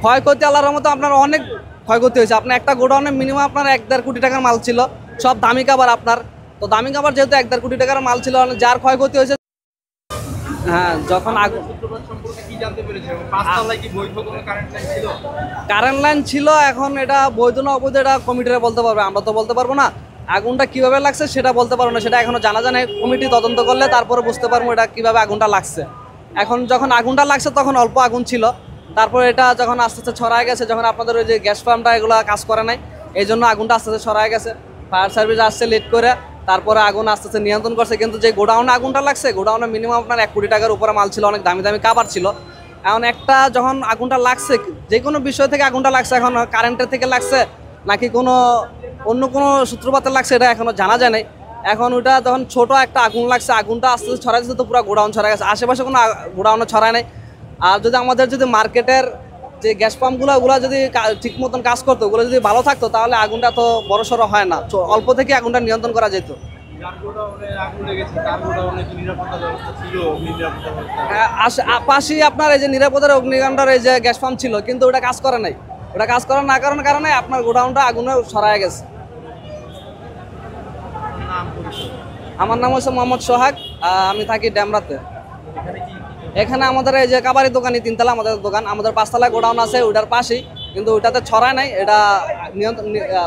ক্ষয়ক্ষতি আল্লাহর রহমতে আপনার অনেক ক্ষয়ক্ষতি হয়েছে। আপনার একটা গোডাউনে মিনিমাম আপনার 1-1.5 কোটি টাকার মাল ছিল, সব দামি কাবার আপনার। তো দামি কাবার যেহেতু 1-1.5 কোটি টাকার মাল ছিল, যার ক্ষয়ক্ষতি হয়েছে। হ্যাঁ, যখন কারেন্ট লাইন ছিল, এখন এটা বৈধ না অবৈধ এটা কমিটিরা বলতে পারবে, আমরা তো বলতে পারবো না। আগুনটা কিভাবে লাগছে সেটা বলতে পারবো না, সেটা এখনো জানা যায় না। কমিটি তদন্ত করলে তারপরে বুঝতে পারবো এটা কিভাবে আগুনটা লাগছে। এখন যখন আগুনটা লাগছে তখন অল্প আগুন ছিল, তারপরে এটা যখন আস্তে আস্তে ছড়ায় গেছে, যখন আপনাদের ওই যে গ্যাস ফার্মটা এগুলো কাজ করে নাই, এই জন্য আগুনটা আস্তে আস্তে ছড়ায় গেছে। ফায়ার সার্ভিস আসছে লেট করে, তারপরে আগুন আস্তে আস্তে নিয়ন্ত্রণ করছে। কিন্তু যে গোডাউনে আগুনটা লাগছে, গোডাউনে মিনিমাম আপনার 1 কোটি টাকার উপরে মাল ছিল, অনেক দামি দামি কাবার ছিল। এখন একটা যখন আগুনটা লাগছে, যে কোনো বিষয় থেকে আগুনটা লাগছে, এখন কারেন্টের থেকে লাগছে নাকি অন্য কোনো সূত্রপাতে লাগছে এটা এখনো জানা যায় নাই। এখন ওটা যখন ছোট একটা আগুন লাগছে, আগুনটা আস্তে আস্তে ছড়াই দিচ্ছে, তো পুরো গোডাউন ছড়াই গেছে, আশেপাশে কোনো গোডাউনে ছড়ায় নাই। আর যদি আমাদের মার্কেটের যে গ্যাস পাম্পগুলো ওগুলো যদি ঠিক মতন কাজ করতো, ওগুলো যদি ভালো থাকতো, তাহলে আগুনটা তো বড়সড় হয় না, অল্প থেকে আগুনটা নিয়ন্ত্রণ করা যেত। পাশেই আপনার এই যে নিরাপত্তার অগ্নিকাণ্ডের এই যে গ্যাস পাম্প ছিল, কিন্তু ওটা কাজ করে নাই। ওটা কাজ করার না কারণে আপনার গোডাউনটা আগুনে ছড়ায় গেছে। আমার নাম হচ্ছে মোহাম্মদ সোহাগ, আমি থাকি ড্যামরাতে। এখানে আমাদের এই যে কাবারি দোকানি 3 তলা আমাদের দোকান, আমাদের 5 তলায় গোডাউন আছে ওইটার পাশেই, কিন্তু ওইটাতে ছড়ায় নাই। এটা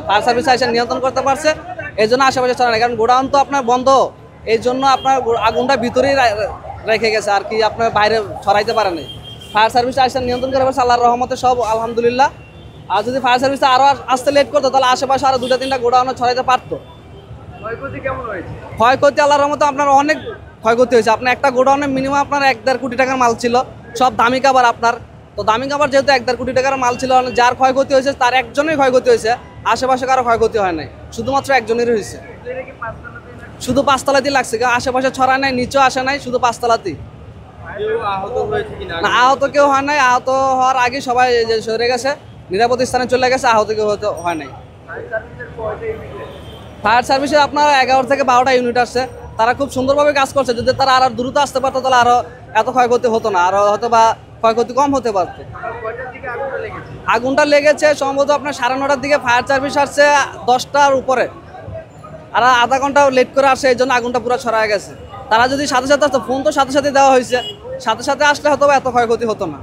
ফায়ার সার্ভিস এসে নিয়ন্ত্রণ করতে পারছে, এই জন্য আশেপাশে ছড়ায় নাই। কারণ গোডাউন তো আপনার বন্ধ, এই জন্য আপনার আগুনটা ভিতরেই রেখে গেছে আর কি, আপনার বাইরে ছড়াইতে পারে নাই। ফায়ার সার্ভিস এসে নিয়ন্ত্রণ করে পারছে আল্লাহর রহমতে, সব আলহামদুলিল্লাহ। আর যদি ফায়ার সার্ভিস আরও আসতে লেট করতো, তাহলে আশেপাশে আরও 2-3টা গোডাউনে ছড়াইতে পারতো। ক্ষয়ক্ষতি আল্লাহর রহমতে আপনার অনেক ক্ষয়ক্ষতি হয়েছে। আপনার একটা গোডাউনে মিনিমাম আপনার 1-1.5 কোটি টাকার মাল ছিল, সব দামি কাবার আপনার। তো দামি কাবার যেহেতু 1-1.5 কোটি টাকার মাল ছিল, যার ক্ষয়ক্ষতি হয়েছে তার একজনের ক্ষয়ক্ষতি হয়েছে, আশেপাশে কারো ক্ষয়ক্ষতি হয় নাই, শুধুমাত্র একজনেরই হয়েছে। শুধু 5 তলাতেই লাগছে, আশেপাশে ছড়ায় নাই, নিচেও আসে নাই, শুধু 5 তলাতেই। না, আহত কেউ হয় নাই। আহত হওয়ার আগে সবাই সরে গেছে, নিরাপদ স্থানে চলে গেছে, আহত কেউ হয় নাই। ফায়ার সার্ভিসে আপনার 11 থেকে 12টা ইউনিট আসছে, তারা খুব সুন্দরভাবে কাজ করছে। যদি তারা আরো দ্রুত আসতে পারতো, তাহলে আরো এত ক্ষয়ক্ষতি হতো না, আরো হয়তো বা ক্ষয়ক্ষতি কম হতে পারতো। আগুনটা লেগেছে সম্ভবত আপনার 9:30টার দিকে, ফায়ার সার্ভিস আসছে 10টার উপরে, আর আধা ঘন্টা লেট করে আসছে, এই জন্য আগুনটা পুরো ছড়ায় গেছে। তারা যদি সাথে সাথে আসতো, ফোন তো সাথে সাথে দেওয়া হয়েছে, সাথে সাথে আসলে হয়তো এত ক্ষয়ক্ষতি হতো না।